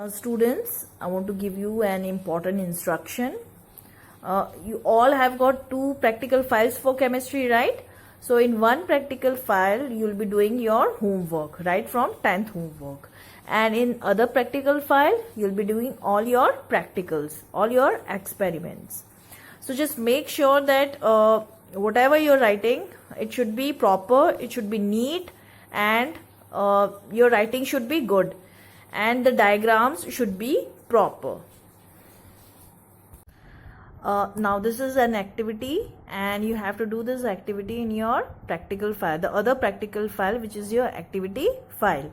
Students, I want to give you an important instruction. You all have got 2 practical files for chemistry, right? So in one practical file, you'll be doing your homework, right, from 10th homework. And in other practical file, you'll be doing all your practicals, all your experiments. So just make sure that whatever you're writing, it should be proper, it should be neat, and your writing should be good. And the diagrams should be proper. Now this is an activity and you have to do this activity in your practical file, the other practical file, which is your activity file.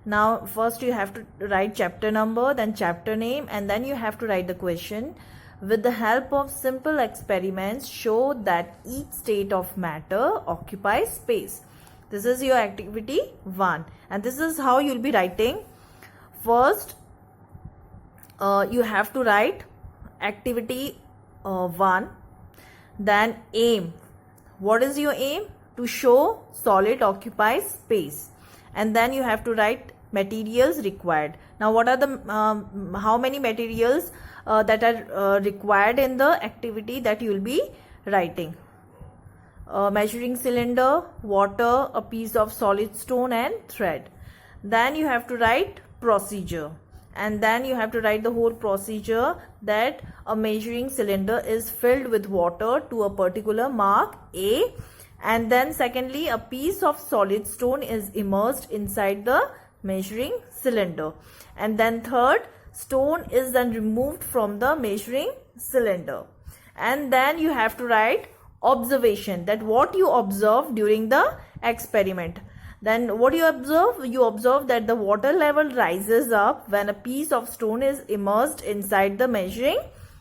Now first you have to write chapter number, then chapter name, and then you have to write the question. With the help of simple experiments, show that each state of matter occupies space. This is your activity 1, and this is how you'll be writing. First, you have to write activity 1, then aim. What is your aim? To show solid occupies space. And then you have to write materials required. Now, what are the how many materials that are required in the activity that you will be writing? Measuring cylinder, water, a piece of solid stone, and thread. Then you have to write procedure, and then you have to write the whole procedure, that a measuring cylinder is filled with water to a particular mark A, and then secondly, a piece of solid stone is immersed inside the measuring cylinder, and then third, stone is then removed from the measuring cylinder. And then you have to write observation, that what you observe during the experiment. Then what you observe? You observe that the water level rises up when a piece of stone is immersed inside the measuring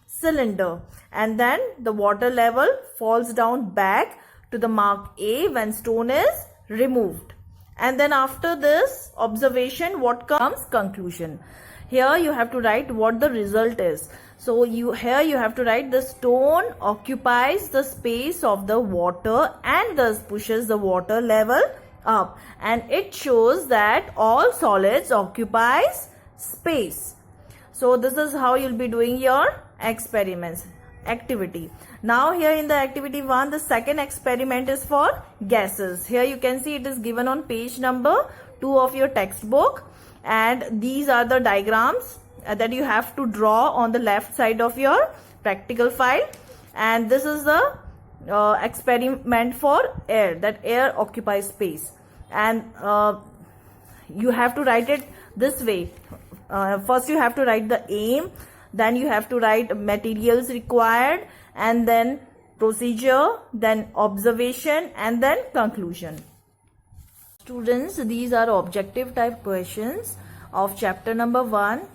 cylinder, and then the water level falls down back to the mark A when stone is removed. And then after this observation, what comes? Conclusion. Here you have to write what the result is. So here you have to write the stone occupies the space of the water and thus pushes the water level up, and it shows that all solids occupies space. So this is how you'll be doing your experiments activity. Now here in the activity 1, the second experiment is for gases. Here you can see it is given on page number 2 of your textbook, and these are the diagrams that you have to draw on the left side of your practical file. And this is the experiment for air, that air occupies space, and you have to write it this way. First you have to write the aim, then you have to write materials required, and then procedure, then observation, and then conclusion. Students, these are objective type questions of chapter number 1,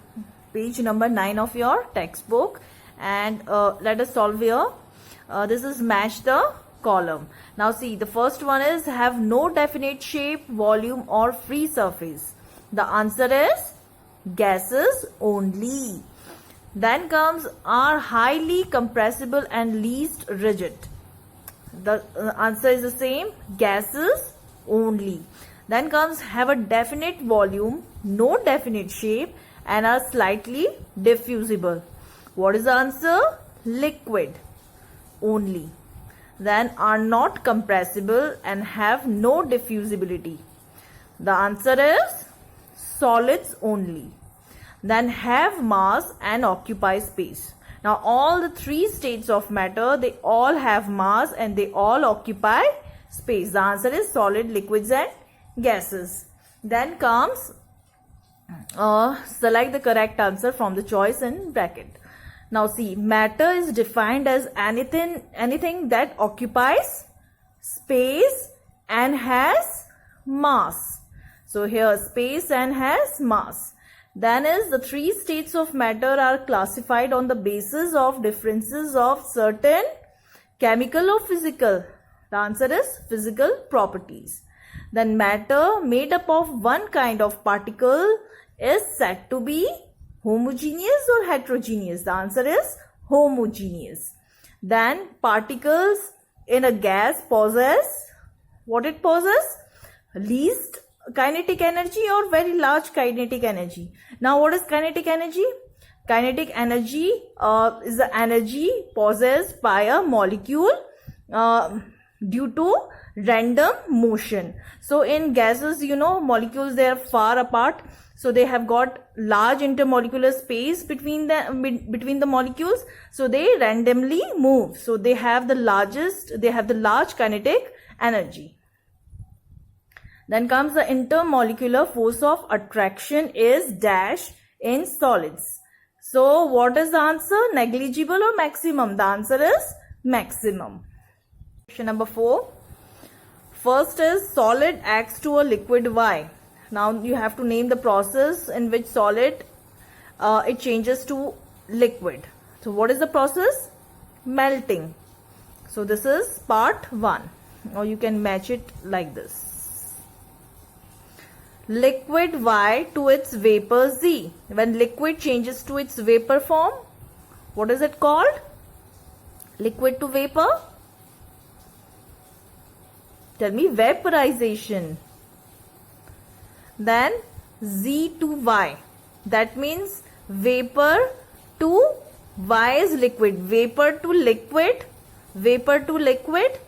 page number 9 of your textbook, and let us solve here. This is match the column. Now see, the first one is have no definite shape, volume, or free surface. The answer is gases only. Then comes are highly compressible and least rigid. The answer is the same, gases only. Then comes have a definite volume, no definite shape, and are slightly diffusible. What is the answer? Liquid only. Then are not compressible and have no diffusibility. The answer is solids only. Then have mass and occupy space. Now all the 3 states of matter, they all have mass and they all occupy space. The answer is solid, liquids, and gases. Then comes select the correct answer from the choice in bracket. Now see, matter is defined as anything that occupies space and has mass. So here space and has mass. Then is the 3 states of matter are classified on the basis of differences of certain chemical or physical. The answer is physical properties. Then matter made up of one kind of particle is said to be homogeneous or heterogeneous. The answer is homogeneous. Then particles in a gas possess what it possesses? Least kinetic energy or very large kinetic energy? Now what is kinetic energy? Kinetic energy is the energy possessed by a molecule due to random motion. So in gases, you know, molecules, they are far apart, so they have got large intermolecular space between the molecules, so they randomly move, so they have the large kinetic energy. Then comes the intermolecular force of attraction is dash in solids. So what is the answer? Negligible or maximum? The answer is maximum. Question number 4. First is solid acts to a liquid Y. Now you have to name the process in which solid it changes to liquid. So what is the process? Melting. So this is part 1, or you can match it like this. Liquid Y to its vapor Z. When liquid changes to its vapor form, what is it called? Liquid to vapor? Tell me. Vaporization. Then Z to Y. That means vapor to Y is liquid. Vapor to liquid. Vapor to liquid.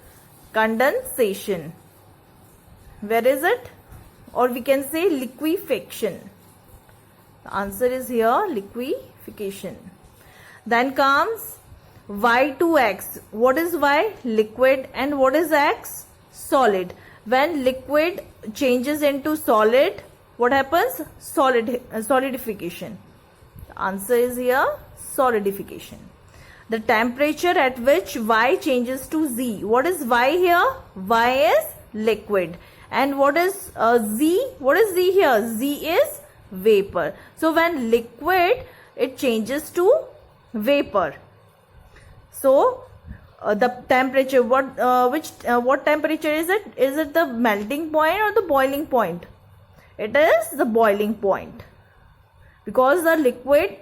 Condensation. Where is it? Or we can say liquefaction. The answer is here, liquefaction. Then comes Y to X. What is Y? Liquid. And what is X? Solid. When liquid changes into solid, what happens? Solidification. The answer is here, solidification. The temperature at which Y changes to Z. What is Y here? Y is liquid. And what is Z? What is Z here? Z is vapor. So when liquid, it changes to vapor. So the temperature, what temperature is it? Is it the melting point or the boiling point? It is the boiling point. Because the liquid,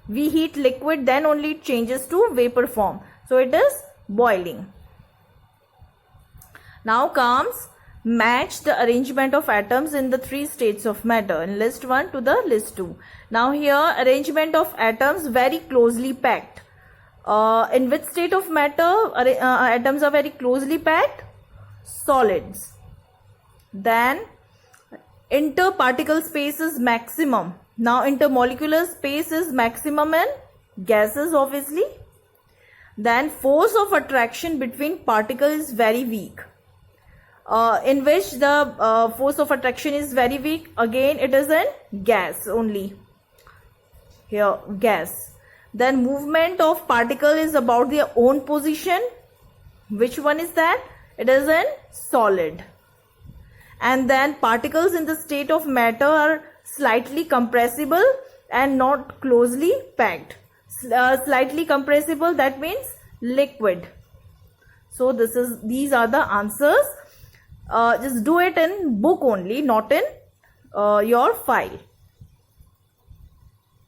we heat liquid, then only it changes to vapor form. So it is boiling. Now comes match the arrangement of atoms in the 3 states of matter in list 1 to the list 2. Now here arrangement of atoms very closely packed. In which state of matter atoms are very closely packed? Solids. Then interparticle space is maximum. Now intermolecular space is maximum in gases, obviously. Then force of attraction between particles is very weak. In which the force of attraction is very weak, again it is in gas only. Here gas. Then movement of particle is about their own position. Which one is that? It is in solid. And then particles in the state of matter are slightly compressible and not closely packed. Slightly compressible, that means liquid. So these are the answers. Just do it in book only, not in your file.